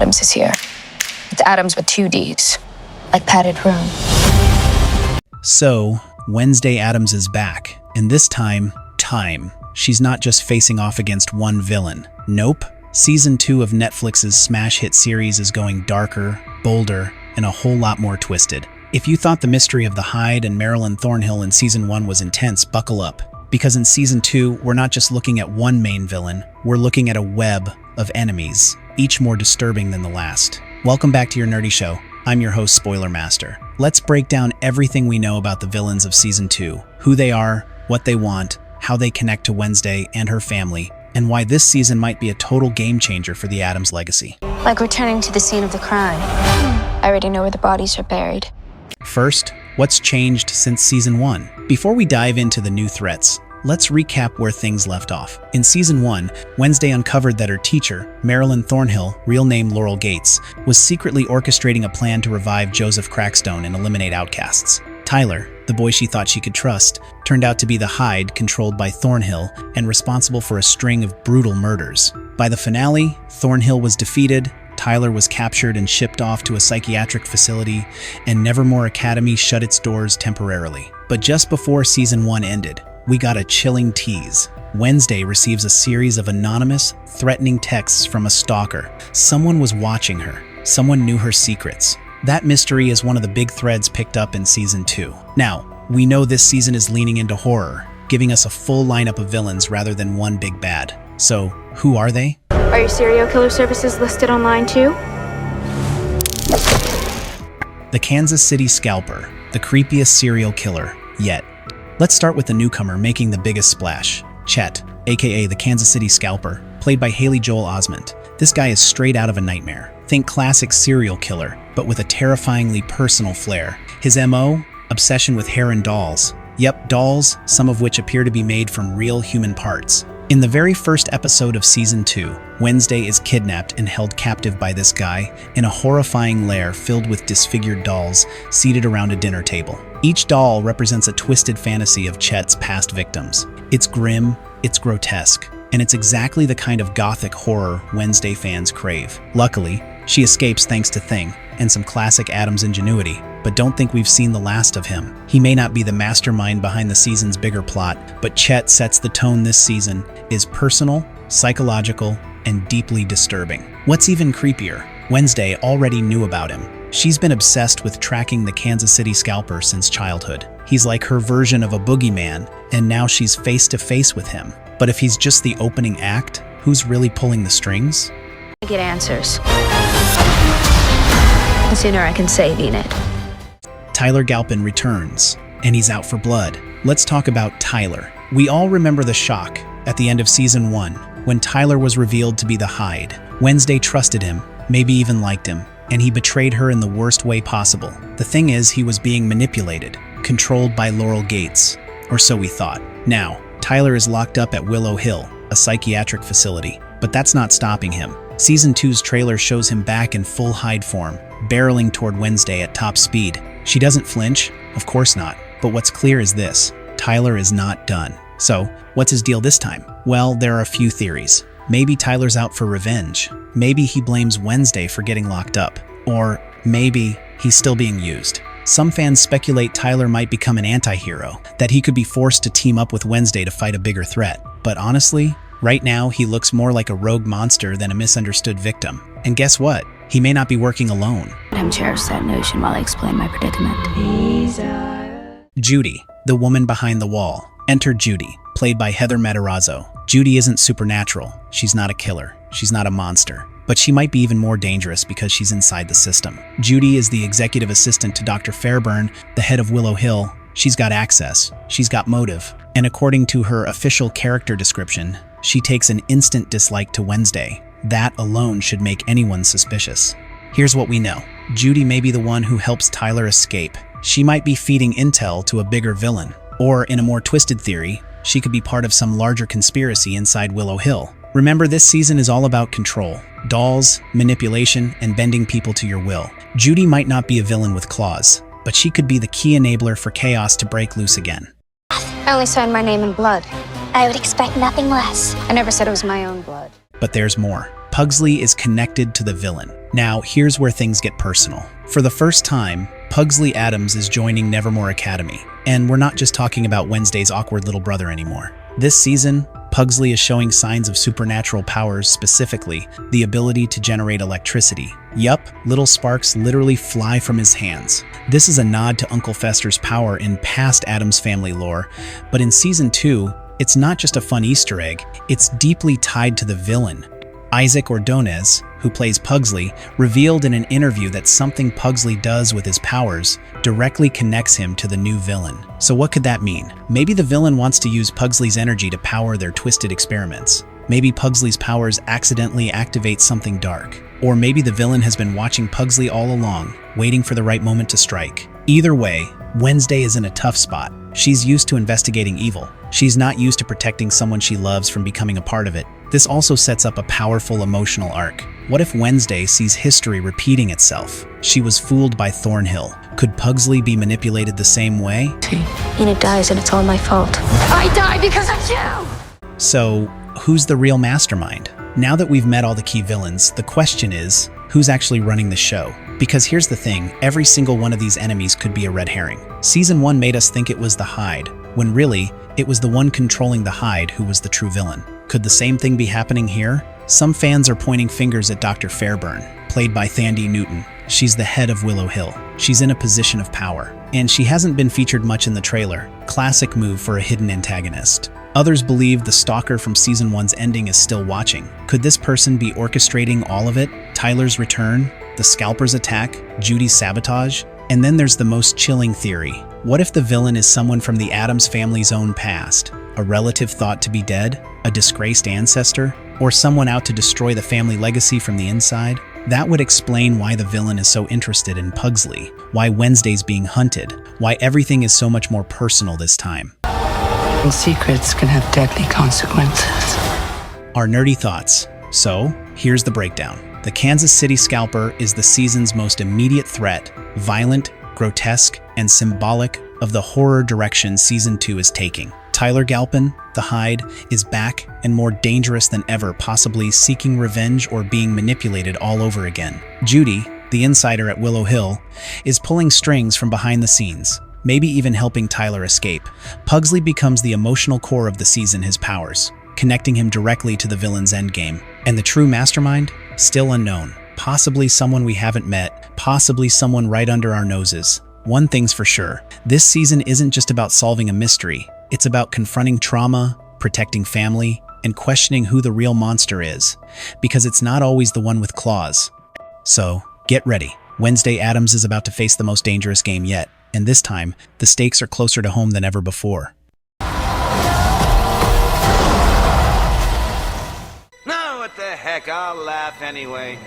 Addams is here. It's Addams with 2 Ds, like padded room. So, Wednesday Addams is back, and this time. She's not just facing off against one villain. Nope. Season 2 of Netflix's smash hit series is going darker, bolder, and a whole lot more twisted. If you thought the mystery of the Hyde and Marilyn Thornhill in Season 1 was intense, buckle up. Because in Season 2, we're not just looking at one main villain, we're looking at a web of enemies, each more disturbing than the last. Welcome back to your nerdy show. I'm your host, Spoiler Master. Let's break down everything we know about the villains of Season 2, who they are, what they want, how they connect to Wednesday and her family, and why this season might be a total game changer for the Addams legacy. Like returning to the scene of the crime. I already know where the bodies are buried. First, what's changed since Season 1? Before we dive into the new threats, let's recap where things left off. In Season 1, Wednesday uncovered that her teacher, Marilyn Thornhill, real name Laurel Gates, was secretly orchestrating a plan to revive Joseph Crackstone and eliminate outcasts. Tyler, the boy she thought she could trust, turned out to be the Hyde controlled by Thornhill and responsible for a string of brutal murders. By the finale, Thornhill was defeated, Tyler was captured and shipped off to a psychiatric facility, and Nevermore Academy shut its doors temporarily. But just before Season 1 ended, we got a chilling tease. Wednesday receives a series of anonymous, threatening texts from a stalker. Someone was watching her. Someone knew her secrets. That mystery is one of the big threads picked up in Season 2. Now, we know this season is leaning into horror, giving us a full lineup of villains rather than one big bad. So, who are they? Are your serial killer services listed online too? The Kansas City Scalper, the creepiest serial killer yet. Let's start with the newcomer making the biggest splash, Chet, aka the Kansas City Scalper, played by Haley Joel Osment. This guy is straight out of a nightmare. Think classic serial killer, but with a terrifyingly personal flair. His MO? Obsession with hair and dolls. Yep, dolls, some of which appear to be made from real human parts. In the very first episode of Season 2, Wednesday is kidnapped and held captive by this guy in a horrifying lair filled with disfigured dolls seated around a dinner table. Each doll represents a twisted fantasy of Chet's past victims. It's grim, it's grotesque, and it's exactly the kind of gothic horror Wednesday fans crave. Luckily, she escapes thanks to Thing and some classic Addams ingenuity, but don't think we've seen the last of him. He may not be the mastermind behind the season's bigger plot, but Chet sets the tone this season is personal, psychological, and deeply disturbing. What's even creepier, Wednesday already knew about him. She's been obsessed with tracking the Kansas City Scalper since childhood. He's like her version of a boogeyman, and now she's face to face with him. But if he's just the opening act, who's really pulling the strings? I get answers. The sooner I can save Enid. Tyler Galpin returns, and he's out for blood. Let's talk about Tyler. We all remember the shock at the end of Season 1, when Tyler was revealed to be the Hyde. Wednesday trusted him, maybe even liked him, and he betrayed her in the worst way possible. The thing is, he was being manipulated, controlled by Laurel Gates, or so we thought. Now, Tyler is locked up at Willow Hill, a psychiatric facility, but that's not stopping him. Season 2's trailer shows him back in full Hyde form, barreling toward Wednesday at top speed. She doesn't flinch, of course not, but what's clear is this: Tyler is not done. So, what's his deal this time? Well, there are a few theories. Maybe Tyler's out for revenge. Maybe he blames Wednesday for getting locked up. Or maybe he's still being used. Some fans speculate Tyler might become an anti-hero, that he could be forced to team up with Wednesday to fight a bigger threat. But honestly, right now he looks more like a rogue monster than a misunderstood victim. And guess what? He may not be working alone. Let him cherish that notion while I explain my predicament. Judy, the woman behind the wall. Enter Judy, played by Heather Matarazzo. Judy isn't supernatural. She's not a killer. She's not a monster. But she might be even more dangerous because she's inside the system. Judy is the executive assistant to Dr. Fairburn, the head of Willow Hill. She's got access. She's got motive. And according to her official character description, she takes an instant dislike to Wednesday. That alone should make anyone suspicious. Here's what we know. Judy may be the one who helps Tyler escape. She might be feeding intel to a bigger villain. Or, in a more twisted theory, she could be part of some larger conspiracy inside Willow Hill. Remember, this season is all about control. Dolls, manipulation, and bending people to your will. Judy might not be a villain with claws, but she could be the key enabler for chaos to break loose again. I only signed my name in blood. I would expect nothing less. I never said it was my own blood. But there's more. Pugsley is connected to the villain. Now, here's where things get personal. For the first time, Pugsley Addams is joining Nevermore Academy. And we're not just talking about Wednesday's awkward little brother anymore. This season, Pugsley is showing signs of supernatural powers, specifically the ability to generate electricity. Yup, little sparks literally fly from his hands. This is a nod to Uncle Fester's power in past Addams family lore, but in Season 2, it's not just a fun Easter egg, it's deeply tied to the villain. Isaac Ordonez, who plays Pugsley, revealed in an interview that something Pugsley does with his powers directly connects him to the new villain. So what could that mean? Maybe the villain wants to use Pugsley's energy to power their twisted experiments. Maybe Pugsley's powers accidentally activate something dark. Or maybe the villain has been watching Pugsley all along, waiting for the right moment to strike. Either way, Wednesday is in a tough spot. She's used to investigating evil. She's not used to protecting someone she loves from becoming a part of it. This also sets up a powerful emotional arc. What if Wednesday sees history repeating itself? She was fooled by Thornhill. Could Pugsley be manipulated the same way? Enid dies and it's all my fault. I die because of you! So, who's the real mastermind? Now that we've met all the key villains, the question is, who's actually running the show? Because here's the thing, every single one of these enemies could be a red herring. Season 1 made us think it was the Hyde, when really, it was the one controlling the Hyde who was the true villain. Could the same thing be happening here? Some fans are pointing fingers at Dr. Fairburn, played by Thandie Newton. She's the head of Willow Hill. She's in a position of power, and she hasn't been featured much in the trailer. Classic move for a hidden antagonist. Others believe the stalker from Season 1's ending is still watching. Could this person be orchestrating all of it? Tyler's return, the Scalper's attack, Judy's sabotage? And then there's the most chilling theory. What if the villain is someone from the Addams family's own past? A relative thought to be dead? A disgraced ancestor? Or someone out to destroy the family legacy from the inside? That would explain why the villain is so interested in Pugsley, why Wednesday's being hunted, why everything is so much more personal this time. And secrets can have deadly consequences. Our nerdy thoughts. So, here's the breakdown. The Kansas City Scalper is the season's most immediate threat, violent, grotesque, and symbolic of the horror direction Season 2 is taking. Tyler Galpin, the Hyde, is back and more dangerous than ever, possibly seeking revenge or being manipulated all over again. Judy, the insider at Willow Hill, is pulling strings from behind the scenes, maybe even helping Tyler escape. Pugsley becomes the emotional core of the season, his powers, connecting him directly to the villain's endgame. And the true mastermind? Still unknown. Possibly someone we haven't met, possibly someone right under our noses. One thing's for sure, this season isn't just about solving a mystery. It's about confronting trauma, protecting family, and questioning who the real monster is. Because it's not always the one with claws. So, get ready. Wednesday Addams is about to face the most dangerous game yet. And this time, the stakes are closer to home than ever before. No, what the heck, I'll laugh anyway.